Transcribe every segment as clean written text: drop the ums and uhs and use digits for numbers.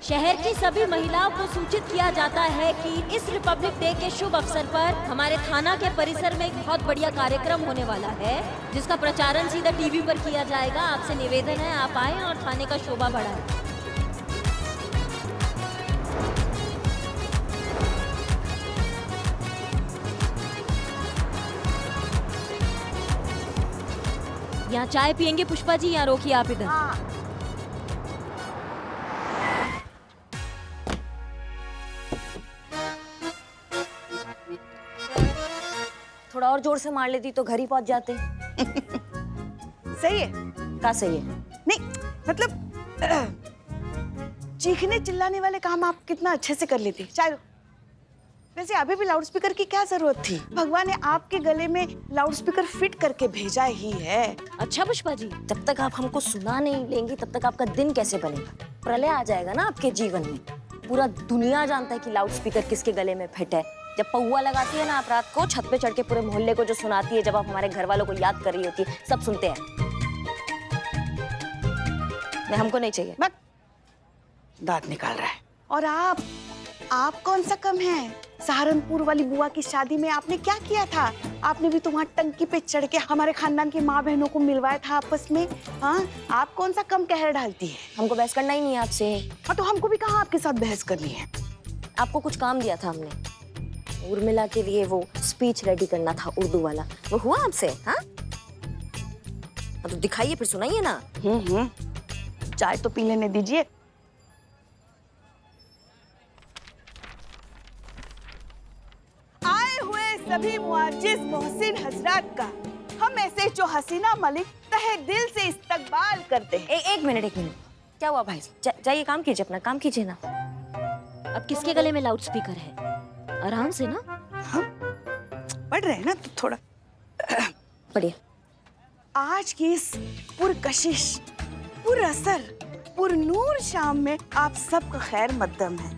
शहर की सभी महिलाओं को सूचित किया जाता है कि इस रिपब्लिक डे के शुभ अवसर पर हमारे थाना के परिसर में एक बहुत बढ़िया कार्यक्रम होने वाला है, जिसका प्रचारण सीधा टीवी पर किया जाएगा। आपसे निवेदन है आप आए और थाने का शोभा बढ़ाएं। यहाँ चाय पियेंगे पुष्पा जी, यहाँ रोकिए आप इधर। थोड़ा और जोर से मार लेती तो घर ही पहुंच जाते। सही है। क्या सही है? नहीं मतलब चीखने चिल्लाने वाले काम आप कितना अच्छे से कर लेती। चाय वैसे अभी भी लाउड स्पीकर की क्या जरूरत थी? भगवान ने आपके गले में लाउड स्पीकर फिट करके भेजा ही है। अच्छा पुष्पा जी, जब तक आप हमको सुना नहीं लेंगी तब तक आपका दिन कैसे बनेगा? प्रलय आ जाएगा ना आपके जीवन में। पूरा दुनिया जानता है कि लाउड स्पीकर किसके गले में फिट है। जब पौआ लगाती है ना आप रात को छत पे चढ़ के पूरे मोहल्ले को जो सुनाती है, जब आप हमारे घर वालों को याद कर रही होती है, सब सुनते हैं। नहीं, हमको नहीं चाहिए। बस दांत निकाल रहा है। और आप कौन सा कम है? सहारनपुर वाली बुआ की शादी में आपने क्या किया था? आपने भी तो वहाँ टंकी पे चढ़ के हमारे खानदान की माँ बहनों को मिलवाया था आपस में। हाँ, आप कौन सा कम कहर डालती है? हमको बहस करना ही नहीं है आपसे। हाँ, तो हमको भी कहाँ आपके साथ बहस करनी है। आपको कुछ काम दिया था हमने, उर्मिला के लिए वो स्पीच रेडी करना था उर्दू वाला, वो हुआ आपसे? हाँ, तो दिखाइए फिर सुनाइए ना। चाय तो पी लेने दीजिए। आए हुए सभी मुआजिज मोहसिन हजरात का हम ऐसे जो हसीना मलिक तहे दिल से इस्तकबाल करते हैं। एक मिनट। क्या हुआ भाई? जाइए काम कीजिए, अपना काम कीजिए ना। अब किसके गले में लाउड स्पीकर है? आराम से ना। हाँ, पढ़ रहे हैं ना तो थोड़ा पढ़िए। आज की इस पुरकशिश, पुरअसर, पुरनूर शाम में आप सबका खैर मकदम है।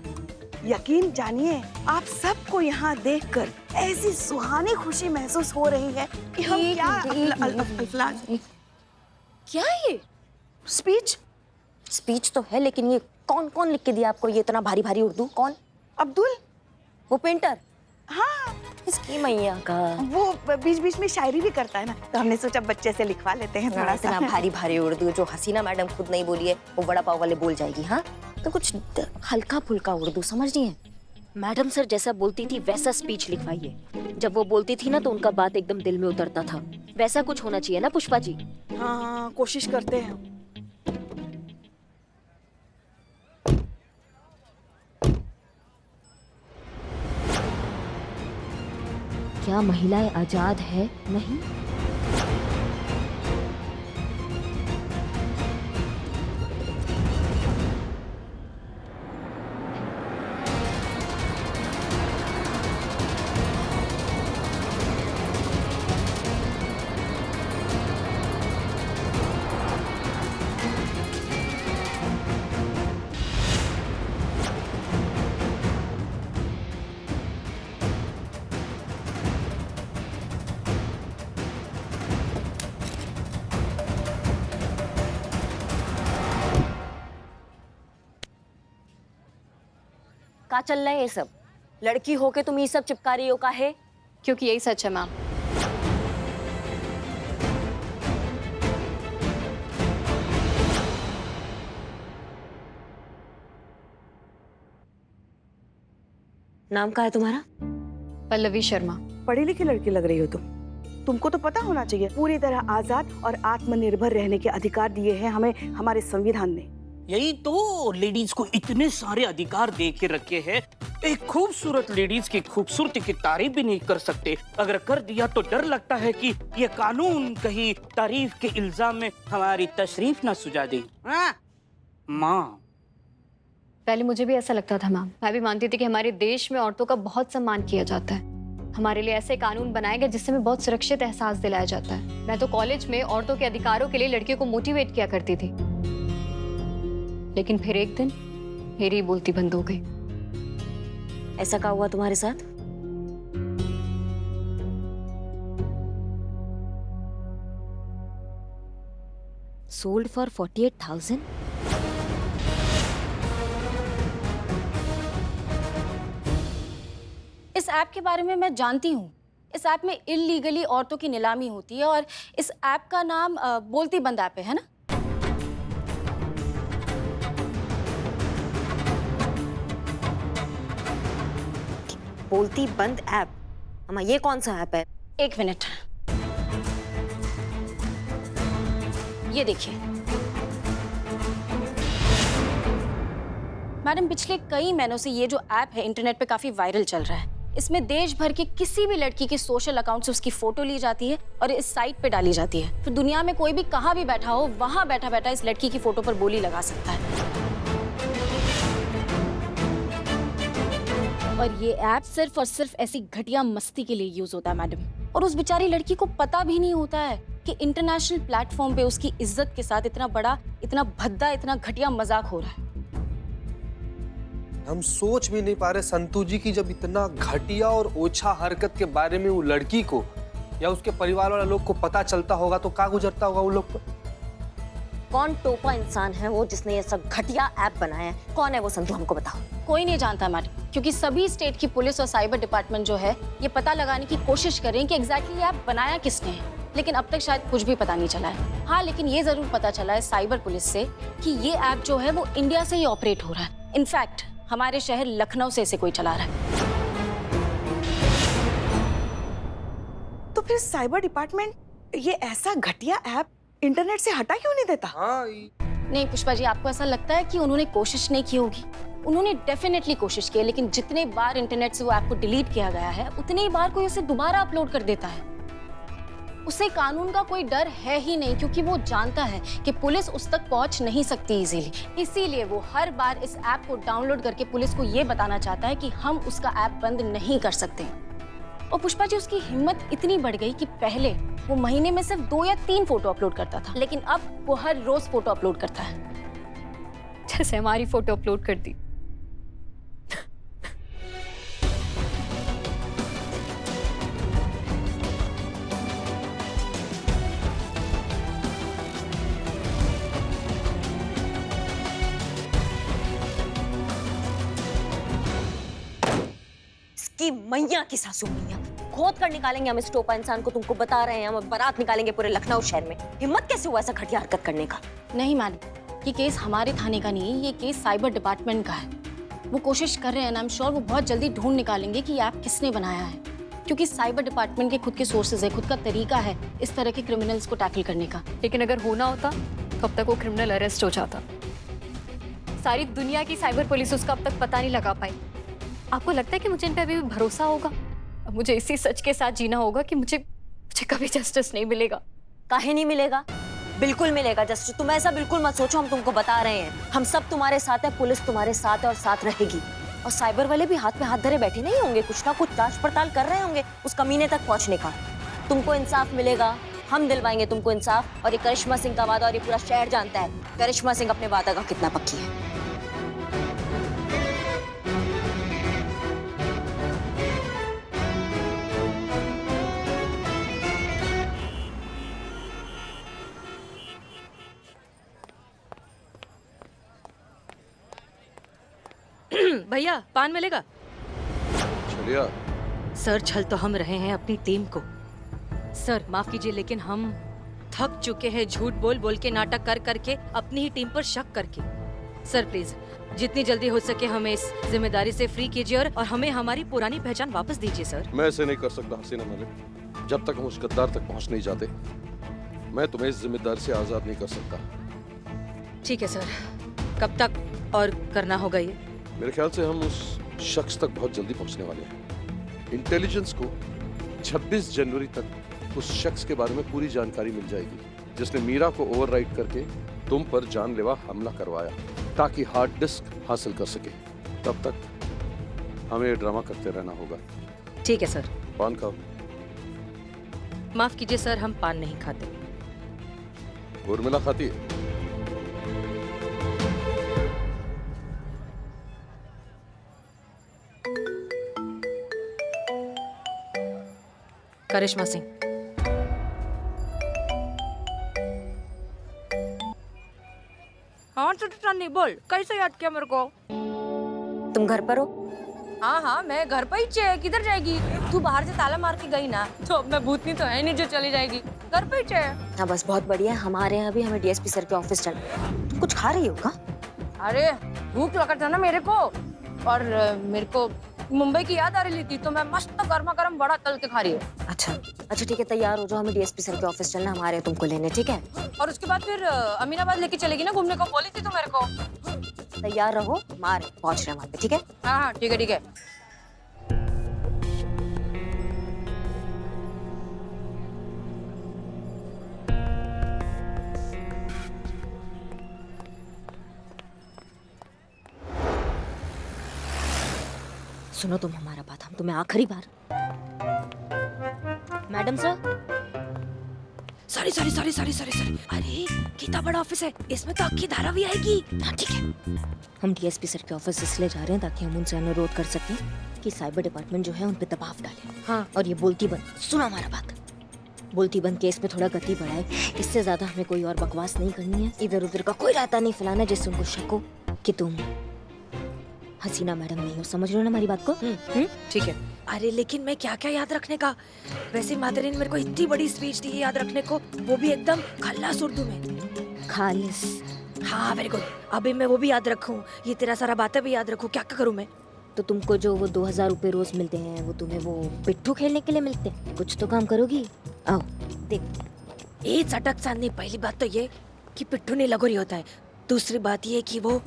यकीन जानिए आप सबको यहाँ देखकर ऐसी सुहानी खुशी महसूस हो रही है कि हम क्या है ये? स्पीच तो है, लेकिन ये कौन लिख के दिया आपको ये इतना भारी भारी उर्दू? कौन? अब्दुल, वो पेंटर। हाँ, इसकी मैया का। वो बीच बीच में शायरी भी करता है ना, तो हमने सोचा बच्चे से लिखवा लेते हैं थोड़ा सा। इतना भारी भारी उर्दू जो हसीना मैडम खुद नहीं बोली है वो वड़ा पाव वाले बोल जाएगी। हाँ, तो कुछ हल्का फुल्का उर्दू समझिए। मैडम सर जैसा बोलती थी वैसा स्पीच लिखवाइए। जब वो बोलती थी ना तो उनका बात एकदम दिल में उतरता था। वैसा कुछ होना चाहिए ना पुष्पा जी? हाँ, कोशिश करते हैं। क्या महिलाएं आजाद है? नहीं। का चल रहा है ये सब? लड़की होके तुम ये सब चिपका रही हो का है? क्योंकि यही सच है मैम। नाम का है तुम्हारा? पल्लवी शर्मा। पढ़ी लिखी लड़की लग रही हो तुमको तो पता होना चाहिए पूरी तरह आजाद और आत्मनिर्भर रहने के अधिकार दिए हैं हमें हमारे संविधान ने। यही तो लेडीज को इतने सारे अधिकार दे के रखे हैं। एक खूबसूरत लेडीज की खूबसूरती की तारीफ भी नहीं कर सकते। अगर कर दिया तो डर लगता है कि ये कानून कहीं तारीफ के इल्जाम में हमारी तशरीफ ना सुझा दे। माँ, पहले मुझे भी ऐसा लगता था मैम। मैं भी मानती थी कि हमारे देश में औरतों का बहुत सम्मान किया जाता है। हमारे लिए ऐसे कानून बनाए गए जिससे हमें बहुत सुरक्षित एहसास दिलाया जाता है। मैं तो कॉलेज में औरतों के अधिकारों के लिए लड़कियों को मोटिवेट किया करती थी, लेकिन फिर एक दिन मेरी बोलती बंद हो गई। ऐसा क्या हुआ तुम्हारे साथ? Sold for 48,000। इस ऐप के बारे में मैं जानती हूँ। इस ऐप में इलीगली औरतों की नीलामी होती है और इस ऐप का नाम बोलती बंद ऐप है ना? बोलती बंद ऐप? अम्मा ये कौन सा ऐप है? एक मिनट, ये देखिए मैडम, पिछले कई महीनों से ये जो ऐप है इंटरनेट पे काफी वायरल चल रहा है। इसमें देश भर की किसी भी लड़की के सोशल अकाउंट से उसकी फोटो ली जाती है और इस साइट पे डाली जाती है। फिर दुनिया में कोई भी कहाँ भी बैठा हो, वहां बैठा बैठा इस लड़की की फोटो पर बोली लगा सकता है। और ये ऐप सिर्फ और सिर्फ ऐसी घटिया मस्ती के लिए यूज होता है मैडम। और उस बेचारी लड़की को पता भी नहीं होता है कि इंटरनेशनल प्लेटफॉर्म पे उसकी इज्जत के साथ इतना बड़ा, इतना भद्दा, इतना घटिया मजाक हो रहा है। हम सोच भी नहीं पा रहे संतू जी की, जब इतना घटिया और ओछा हरकत के बारे में वो लड़की को या उसके परिवार वाले लोग को पता चलता होगा तो क्या गुजरता होगा वो लोग पर। कौन टोपा इंसान है वो जिसने ये सब घटिया ऐप बनाया है? कौन है वो संतू, हमको बताओ। कोई नहीं जानता मैडम, क्योंकि सभी स्टेट की पुलिस और साइबर डिपार्टमेंट जो है ये पता लगाने की कोशिश कर रहे हैं कि एग्जैक्टली ये ऐप बनाया किसने है, लेकिन अब तक शायद कुछ भी पता नहीं चला है। हाँ, लेकिन ये जरूर पता चला है साइबर पुलिस से कि ये ऐप जो है वो इंडिया से ही ऑपरेट हो रहा है। इनफैक्ट हमारे शहर लखनऊ से इसे कोई चला रहा है। तो फिर साइबर डिपार्टमेंट ये ऐसा घटिया ऐप इंटरनेट से हटा क्यों नहीं देता? हाँ, नहीं पुष्पा जी, आपको ऐसा लगता है कि उन्होंने कोशिश नहीं की होगी? उन्होंने डेफिनेटली कोशिश की है, लेकिन जितने बार इंटरनेट से वो ऐप को डिलीट किया गया है उतने ही बार कोई उसे दोबारा अपलोड कर देता है। उसे कानून का कोई डर है ही नहीं, क्योंकि वो जानता है कि पुलिस उस तक पहुंच नहीं सकती इजीली। इसीलिए वो हर बार इस ऐप को डाउनलोड करके पुलिस को ये बताना चाहता है कि हम उसका ऐप बंद नहीं कर सकते। और पुष्पा जी, उसकी हिम्मत इतनी बढ़ गई कि पहले वो महीने में सिर्फ 2 या 3 फोटो अपलोड करता था, लेकिन अब वो हर रोज फोटो अपलोड करता है। जैसे हमारी फोटो अपलोड कर दी। इसकी मैया की सासू मैया, खोद कर निकालेंगे हम इस टोपा इंसान को। तुमको बता रहे हैं, हम बारात निकालेंगे पूरे लखनऊ शहर में। हिम्मत कैसे हुआ ऐसा घटिया हरकत करने का? नहीं मैडम, ये केस हमारे थाने का नहीं है, ये केस साइबर डिपार्टमेंट का है। वो कोशिश कर रहे हैं, आई एम श्योर वो बहुत जल्दी ढूंढ निकालेंगे कि ये ऐप किसने बनाया है, क्योंकि साइबर डिपार्टमेंट के खुद के सोर्सेज है, खुद का तरीका है इस तरह के क्रिमिनल्स को टैकल करने का। लेकिन अगर होना होता तो अब तक वो क्रिमिनल अरेस्ट हो जाता। सारी दुनिया की साइबर पुलिस उसका अब तक पता नहीं लगा पाई। आपको लगता है कि मुझे इन पे अभी भी भरोसा होगा? अब मुझे इसी सच के साथ जीना होगा कि मुझे कभी जस्टिस नहीं मिलेगा। काहे नहीं मिलेगा? बिल्कुल मिलेगा जस्टिस। तुम ऐसा बिल्कुल मत सोचो, हम तुमको बता रहे हैं, हम सब तुम्हारे साथ है, पुलिस तुम्हारे साथ है और साथ रहेगी। और साइबर वाले भी हाथ में हाथ धरे बैठे नहीं होंगे, कुछ ना कुछ जांच पड़ताल कर रहे होंगे उस कमीने तक पहुंचने का। तुमको इंसाफ मिलेगा, हम दिलवाएंगे तुमको इंसाफ। और ये करिश्मा सिंह का वादा, और ये पूरा शहर जानता है करिश्मा सिंह अपने वादा का कितना पक्की है। भैया पान मिलेगा? चलिए। सर छल तो हम रहे हैं अपनी टीम को। सर माफ कीजिए, लेकिन हम थक चुके हैं झूठ बोल बोल के, नाटक कर करके, अपनी ही टीम पर शक करके। सर प्लीज जितनी जल्दी हो सके हमें इस जिम्मेदारी से फ्री कीजिए और हमें हमारी पुरानी पहचान वापस दीजिए सर। मैं ऐसे नहीं कर सकता हसीना मलिक। जब तक हम उस गद्दार तक पहुंच नहीं जाते, मैं तुम्हें इस जिम्मेदारी से आजाद नहीं कर सकता। ठीक है सर, कब तक और करना होगा ये? मेरे ख्याल से हम उस शख्स तक बहुत जल्दी पहुंचने वाले हैं। इंटेलिजेंस को 26 जनवरी तक उस शख्स के बारे में पूरी जानकारी मिल जाएगी जिसने मीरा को ओवरराइड करके तुम पर जानलेवा हमला करवाया ताकि हार्ड डिस्क हासिल कर सके। तब तक हमें ये ड्रामा करते रहना होगा। ठीक है सर। पान खाओ। माफ कीजिए सर, हम पान नहीं खाते। उर्मिला खाती है? करिश्मा सिंह। हाँ नहीं बोल, कैसे याद किया मेरे को? तुम घर पर हो? हाँ हाँ, मैं घर पर ही है, किधर जाएगी? तू बाहर से ताला मार के गई ना, तो अब मैं भूतनी तो है नहीं जो चली जाएगी। घर पर ही है। हाँ बस बहुत बढ़िया, हमारे यहाँ भी हमें डीएसपी सर के ऑफिस चलना है। तुम कुछ खा रही हो क्या? अरे भूख लगा था ना मेरे को, और मेरे को मुंबई की याद आ रही थी, तो मैं मस्त गर्मा गर्म बड़ा तल के खा रही हूँ। अच्छा अच्छा ठीक है, तैयार हो जाओ, हमें डीएसपी सर के ऑफिस चलना, हमारे यहाँ तुमको लेने, ठीक है? और उसके बाद फिर अमीनाबाद लेके चलेगी ना घूमने को, बोली थी तो मेरे को। तैयार रहो, हमारे पहुँच रहे हैं वहाँ पे, ठीक है? हाँ हाँ ठीक है ठीक है। सुनो तुम हमारा बात, हम तुम्हें आखिरी बार। Madam sir, sorry sorry sorry sorry sorry sorry, अरे कितना बड़ा ऑफिस है, इसमें तो आपकी धारा भी आएगी। हाँ ठीक है, हम डीएसपी सर के ऑफिस इसलिए जा रहे हैं ताकि हम उनसे अनुरोध कर सकें कि साइबर डिपार्टमेंट जो है उन पे दबाव डाले। हाँ। और ये बोलती बंद, सुनो हमारा बात, बोलती बंद केस पे थोड़ा गति बढ़ाए, इससे ज्यादा हमें कोई और बकवास नहीं करनी है, इधर उधर का कोई रायता नहीं फैलाना जिससे उनको शक हो कि तुम हसीना मैडम नहीं हो। समझ रहे हो ना हमारी बात को? ठीक है। अरे लेकिन मैं क्या क्या याद रखने का, वैसे मातारी ने मेरे को इतनी बड़ी स्पीच दी है याद रखने को, वो भी एकदम खल्लास उर्दू में। खालिस। हाँ वेरी गुड, अभी मैं वो भी याद रखूं, ये तेरा सारा बातें भी याद रखूं, क्या क्या करूं मैं? तो तुमको जो वो 2000 रुपए रोज मिलते हैं वो तुम्हें वो पिट्ठू खेलने के लिए मिलते हैं, कुछ तो काम करोगी। आओ देख। ए चटक चांदनी, पहली बात तो ये कि पिट्ठू नहीं लगोरी होता है, दूसरी बात ये कि वो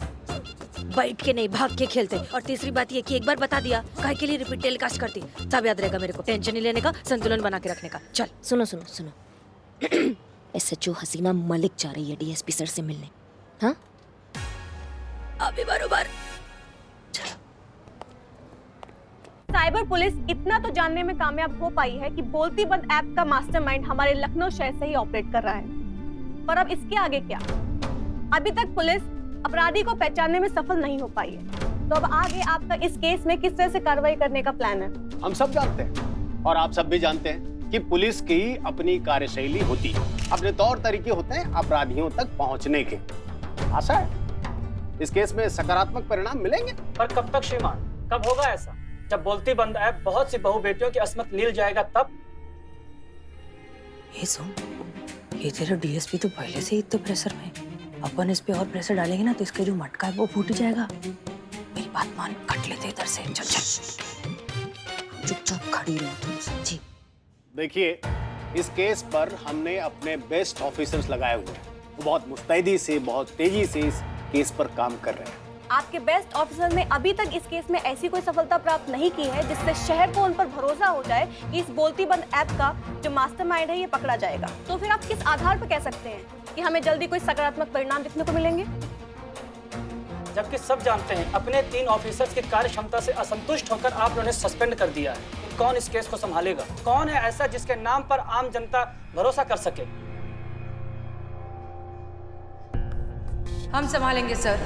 बैठ के नहीं भाग के खेलते, और तीसरी बात ये कि एक बार बता दिया काहे के लिए रिपीट टेलीकास्ट करती, सब याद रहेगा मेरे को। टेंशन नहीं लेने का, संतुलन बना के रखने का। चल सुनो सुनो सुनो, एसएचओ हसीना मलिक जा रही है डीएसपी सर से मिलने। हाँ अभी बरोबर। साइबर पुलिस इतना तो जानने में कामयाब हो पाई है कि बोलती बंद ऐप का मास्टरमाइंड हमारे लखनऊ शहर से ही ऑपरेट कर रहा है, पर अब इसके आगे क्या? अभी तक पुलिस अपराधी को पहचानने में सफल नहीं हो पाई है, तो अब आगे आपका इस केस में किस तरह से कार्रवाई करने का प्लान है? हम सब जानते हैं और आप सब भी जानते हैं कि पुलिस की अपनी कार्यशैली होती है, अपने तौर तरीके होते हैं अपराधियों तक पहुंचने के। आशा है इस केस में सकारात्मक परिणाम मिलेंगे। पर कब तक श्रीमान, कब होगा ऐसा? जब बोलती बंद ऐप बहुत सी बहु बेटियों की अस्मत लील जाएगा तब। ये सुन, ये तेरा डीएसपी तो पहले से ही इतने प्रेशर में, अपन इस पे और प्रेशर डालेंगे ना तो इसका जो मटका है वो फूट जाएगा। मेरी बात मान, कट लेते इधर से। चल चल, चुपचाप खड़ी रहो तुम, समझी? देखिए इस केस पर हमने अपने बेस्ट ऑफिसर्स लगाए हुए हैं, वो बहुत मुस्तैदी से बहुत तेजी से इस केस पर काम कर रहे हैं। आपके बेस्ट ऑफिसर ने अभी तक इस केस में ऐसी कोई सफलता प्राप्त नहीं की है जिससे शहर को उन पर भरोसा हो जाए कि इस बोलती बंद ऐप का जो मास्टरमाइंड है ये पकड़ा जाएगा। तो फिर आप किस आधार पर कह सकते हैं कि हमें जल्दी कोई सकारात्मक परिणाम देखने को मिलेंगे? जबकि सब जानते हैं अपने 3 ऑफिसर्स की कार्य क्षमता से असंतुष्ट होकर आप उन्हें सस्पेंड कर दिया है। कौन इस केस को संभालेगा? कौन है ऐसा जिसके नाम पर आम जनता भरोसा कर सके? हम संभालेंगे सर।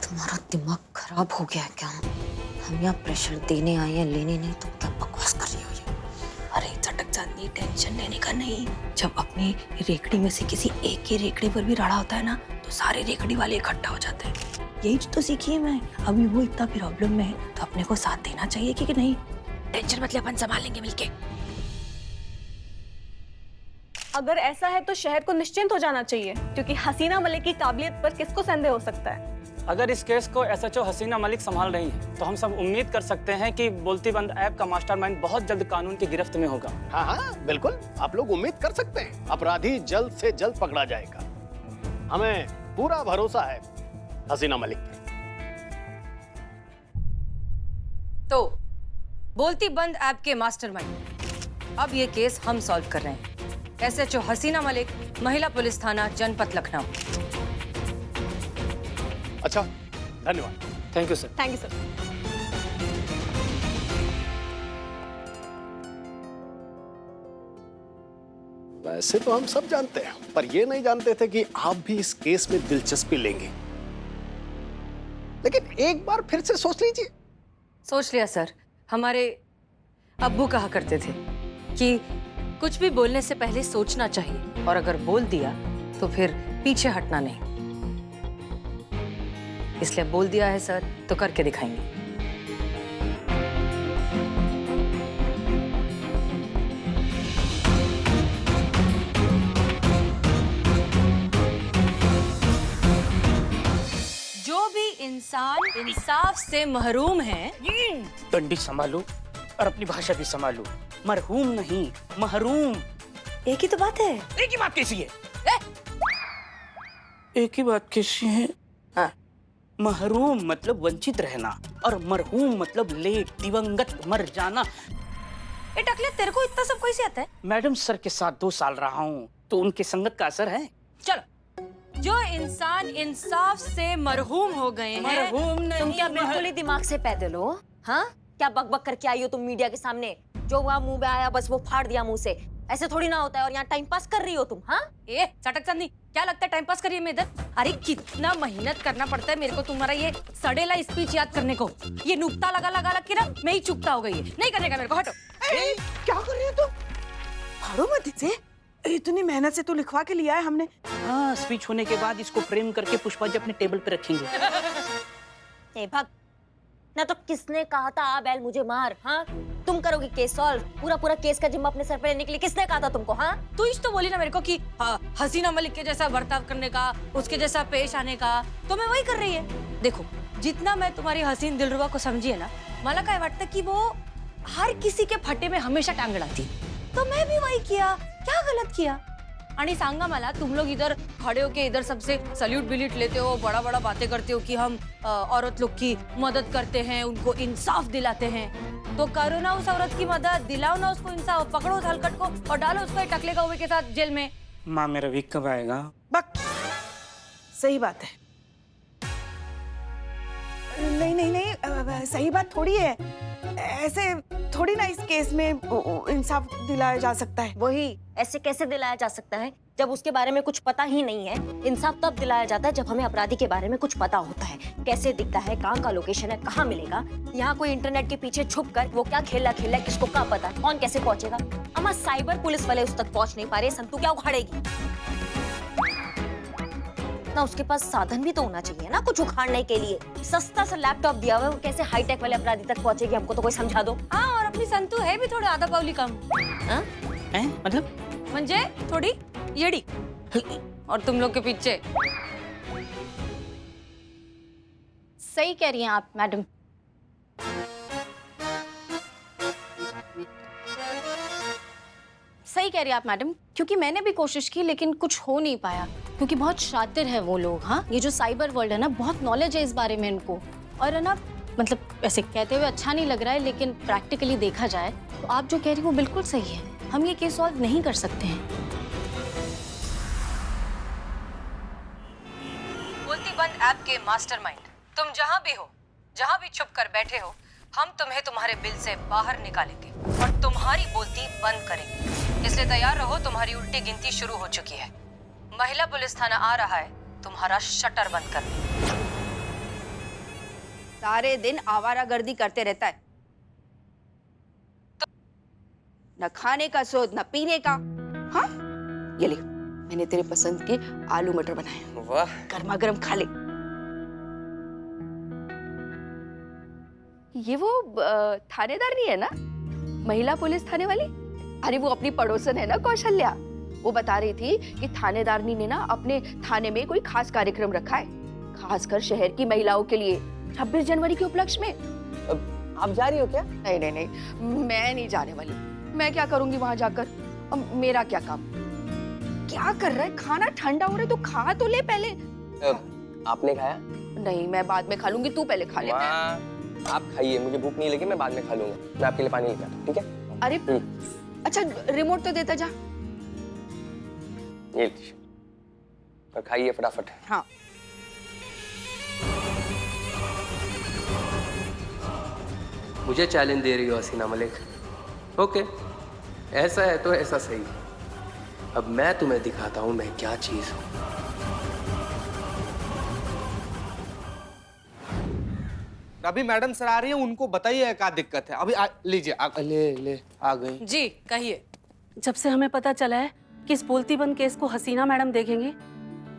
तुम्हारा दिमाग खराब हो गया है क्या? हम यहाँ प्रेशर देने आए हैं, लेने नहीं। तुम क्या बकवास कर रही हो ये? अरे चटक चांदनी, टेंशन लेने का नहीं, जब अपनी रेकड़ी में से किसी एक की रेकड़ी पर भी राड़ा होता है ना तो सारे रेकड़ी वाले इकट्ठा हो जाते हैं। यही तो सीखी है मैं। अभी वो इतना प्रॉब्लम में है तो अपने को साथ देना चाहिए कि नहीं? टेंशन मत ले, अपन संभालेंगे मिलके। अगर ऐसा है तो शहर को निश्चिंत हो जाना चाहिए, क्योंकि हसीना मलिक की काबिलियत पर किसको संदेह हो सकता है? अगर इस केस को एसएचओ हसीना मलिक संभाल रही है तो हम सब उम्मीद कर सकते हैं कि बोलती बंद ऐप का मास्टरमाइंड बहुत जल्द कानून की गिरफ्त में होगा। हाँ हाँ बिल्कुल, आप लोग उम्मीद कर सकते हैं अपराधी जल्द से जल्द पकड़ा जाएगा। हमें पूरा भरोसा है हसीना मलिक पर। तो बोलती बंद ऐप के मास्टरमाइंड, अब ये केस हम सॉल्व कर रहे हैं। एसएचओ हसीना मलिक, महिला पुलिस थाना जनपथ लखनऊ। अच्छा धन्यवाद। Thank you sir. Thank you sir. वैसे तो हम सब जानते हैं, पर ये नहीं जानते थे कि आप भी इस केस में दिलचस्पी लेंगे। लेकिन एक बार फिर से सोच लीजिए। सोच लिया सर। हमारे अब्बू कहा करते थे कि कुछ भी बोलने से पहले सोचना चाहिए, और अगर बोल दिया तो फिर पीछे हटना नहीं। इसलिए बोल दिया है सर तो करके दिखाएंगे। जो भी इंसान इंसाफ से महरूम है, डंडी संभालो और अपनी भाषा भी संभालो। मरहूम नहीं, महरूम। एक ही तो बात है। एक ही बात कैसी है? एक ही बात कैसी है? हाँ। महरूम मतलब वंचित रहना और मरहूम मतलब लेट, दिवंगत, मर जाना। ए टकले, तेरे को इतना सब कैसे आता है? मैडम सर के साथ 2 साल रहा हूँ तो उनके संगत का असर है। चलो, जो इंसान इंसाफ से मरहूम हो गए हैं, मरहूम नहीं, तुम क्या बिल्कुल ही दिमाग से पैदल हो? हाँ, क्या बकबक करके आई हो तुम मीडिया के सामने? जो वहाँ मुंह में आया बस वो फाड़ दिया मुंह से। ऐसे थोड़ी ना होता है। और यहाँ टाइम पास कर रही हो तुम? हाँ, ए चटक चंदी, क्या लगता है टाइम पास करिए मैं इधर? अरे कितना मेहनत करना पड़ता है मेरे को तुम्हारा ये सड़ेला स्पीच याद करने को। ये नुक्ता लगा लगा लग के ना मैं ही चुकता हो गई है। नहीं करने का मेरे को, हटो। क्या कर रही हो तुम? फाड़ो मत इसे। इतनी मेहनत से तो लिखवा के लिया है हमने। हाँ, स्पीच होने के बाद इसको फ्रेम करके पुष्पा जी अपने टेबल पे रखेंगे। ए भग ना, तो किसने कहा था आ बैल मुझे मार? हाँ, तुम करोगी केस सॉल्व? पूरा केस का जिम्मा अपने सर पे लेने के लिए किसने कहा था तुमको? हाँ, तू इस तो बोली ना मेरे को कि हसीना मलिक के जैसा बर्ताव करने का, उसके जैसा पेश आने का, तो मैं वही कर रही है। देखो, जितना मैं तुम्हारी हसीन दिलरुबा को समझी है ना, मला काय वाटतं कि वो हर किसी के फटे में हमेशा टांग अड़ाती, तो मैं भी वही किया। क्या गलत किया? आणि सांगा मला, तुम लोग इधर खड़े होके इधर सबसे सल्यूट बिल्यूट लेते हो, बड़ा बड़ा बातें करते हो कि हम औरत लोग की मदद करते हैं, उनको इंसाफ दिलाते हैं। तो करो ना उस औरत की मदद, दिलाओ ना उसको इंसाफ, पकड़ो उस हलकट को और डालो उसको टकले कौवे के साथ जेल में। माँ, मेरा वीक कब आएगा? बक, सही बात है। नहीं, सही बात थोड़ी है। ऐसे थोड़ी ना इस केस में इंसाफ दिलाया जा सकता है। वही, ऐसे कैसे दिलाया जा सकता है जब उसके बारे में कुछ पता ही नहीं है? इंसाफ तब दिलाया जाता है जब हमें अपराधी के बारे में कुछ पता होता है, कैसे दिखता है, कहाँ का लोकेशन है, कहाँ मिलेगा। यहाँ कोई इंटरनेट के पीछे छुप कर वो क्या खेला खेला है, किसको क्या पता, कौन कैसे पहुंचेगा? अम्मा, साइबर पुलिस वाले उस तक पहुंच नहीं पा रहे, संतु क्या उखाड़ेगी ना? उसके पास साधन भी तो होना चाहिए ना कुछ उखाड़ने के लिए। सस्ता सा लैपटॉप दिया हुआ है, वो कैसे हाईटेक वाले अपराधी तक पहुंचेगी? हमको तो कोई समझा दो। हाँ, और अपनी संतू है भी थोड़े आधा पावली कम। हाँ? मतलब म्हणजे थोड़ी येड़ी, और तुम लोग के पीछे। सही कह रही हैं आप मैडम। सही कह रही हैं आप मैडम, क्योंकि मैंने भी कोशिश की लेकिन कुछ हो नहीं पाया, क्योंकि बहुत शातिर है वो लोग। हाँ, ये जो साइबर वर्ल्ड है ना, बहुत नॉलेज है इस बारे में इनको। और है ना, मतलब ऐसे कहते हुए अच्छा नहीं लग रहा है, लेकिन प्रैक्टिकली देखा जाए तो आप जो कह रही वो बिल्कुल सही है। हम ये केस सॉल्व नहीं कर सकते हैं। बोलती बंद ऐप के मास्टरमाइंड, तुम जहाँ भी हो, जहाँ भी छुप कर बैठे हो, हम तुम्हें तुम्हारे बिल से बाहर निकालेंगे और तुम्हारी बोलती बंद करेंगे। इसलिए तैयार रहो, तुम्हारी उल्टी गिनती शुरू हो चुकी है। महिला पुलिस थाना आ रहा है तुम्हारा शटर बंद करने। सारे दिन आवारागर्दी करते रहता है, न खाने का सोच न पीने का। हाँ, ये ले, मैंने तेरे पसंद के आलू मटर बनाए। वाह, गर्मा गर्म खा ले। ये वो थानेदार नहीं है ना, महिला पुलिस थाने वाली? अरे वो अपनी पड़ोसन है ना, कौशल्या। वो बता रही थी कि थानेदारनी ने ना अपने थाने में कोई खास कार्यक्रम रखा है, खासकर शहर की महिलाओं के लिए, 26 जनवरी के उपलक्ष्य में। आप जा रही हो क्या? नहीं नहीं नहीं, मैं नहीं जाने वाली। मैं क्या करूंगी वहां जाकर? अब मेरा क्या काम? क्या कर रहा है? खाना ठंडा हो रहा है तो खा तो ले पहले। आपने खाया? नहीं, मैं बाद में खा लूंगी, तू पहले खा ले। आप खाइए, मुझे भूख नहीं लगी, मैं बाद में खा लूंगा। मैं आपके लिए पानी लेकर आता हूं, ठीक है? अरे अच्छा, रिमोट तो देता जा। ये लीजिए, और खाइए फटाफट। हाँ, मुझे चैलेंज दे रही हो हसीना मलिक? ओके, ऐसा है तो ऐसा सही। अब मैं तुम्हें दिखाता हूं मैं क्या चीज हूं। अभी मैडम सर आ रही है, उनको बताइए क्या दिक्कत है। अभी लीजिए, ले आ गई। जी कहिए। जब से हमें पता चला है कि इस बोलती बंद केस को हसीना मैडम देखेंगी,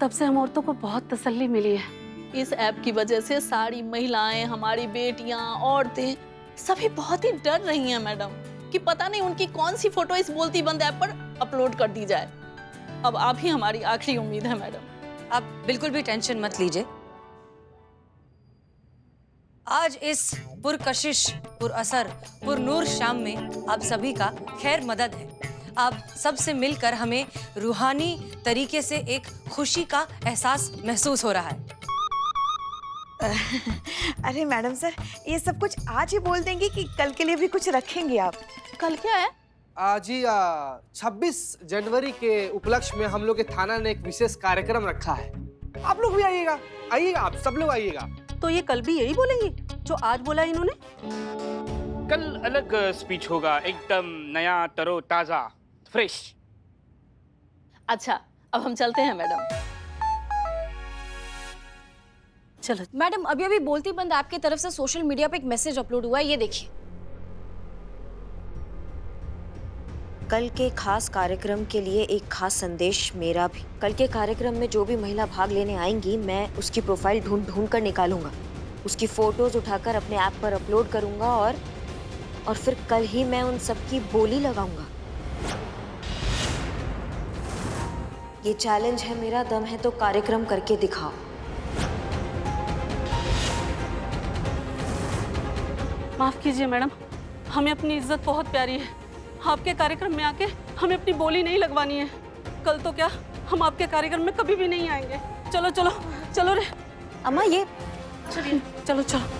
तब से हम औरतों को बहुत तसल्ली मिली है। इस ऐप की वजह से सारी महिलाएं, हमारी बेटियां, औरतें सभी बहुत ही डर रही हैं मैडम कि पता नहीं उनकी कौन सी फोटो इस बोलती बंद ऐप पर अपलोड कर दी जाए। अब आप ही हमारी आखिरी उम्मीद है मैडम। आप बिल्कुल भी टेंशन मत लीजिए। आज इस पुरकशिश, पुरअसर, पुरनूर शाम में आप सभी का खैर मदद है। आप सबसे मिलकर हमें रूहानी तरीके से एक खुशी का एहसास महसूस हो रहा है। अरे मैडम सर, ये सब कुछ आज ही बोल देंगे कि कल के लिए भी कुछ रखेंगे आप? कल क्या है? आज ही 26 जनवरी के उपलक्ष्य में हम लोग के थाना ने एक विशेष कार्यक्रम रखा है। आप लोग भी आइएगा, आइएगा, आप सब लोग आइएगा। तो ये कल भी यही बोलेंगे जो आज बोला इन्होंने? कल अलग स्पीच होगा, एकदम नया, तरोताजा, फ्रेश। अच्छा, अब हम चलते हैं मैडम। चलो मैडम, अभी अभी बोलती बंद ऐप की तरफ से सोशल मीडिया पे एक मैसेज अपलोड हुआ है, ये देखिए। कल के खास कार्यक्रम के लिए एक खास संदेश मेरा भी। कल के कार्यक्रम में जो भी महिला भाग लेने आएंगी, मैं उसकी प्रोफाइल ढूंढ कर निकालूंगा, उसकी फोटोज उठाकर अपने ऐप पर अपलोड करूंगा और फिर कल ही मैं उन सबकी बोली लगाऊंगा। ये चैलेंज है मेरा, दम है तो कार्यक्रम करके दिखाओ। माफ कीजिए मैडम, हमें अपनी इज्जत बहुत प्यारी है। आपके कार्यक्रम में आके हमें अपनी बोली नहीं लगवानी है। कल तो क्या, हम आपके कार्यक्रम में कभी भी नहीं आएंगे। चलो चलो चलो रे अम्मा, ये चलिए, चलो चलो।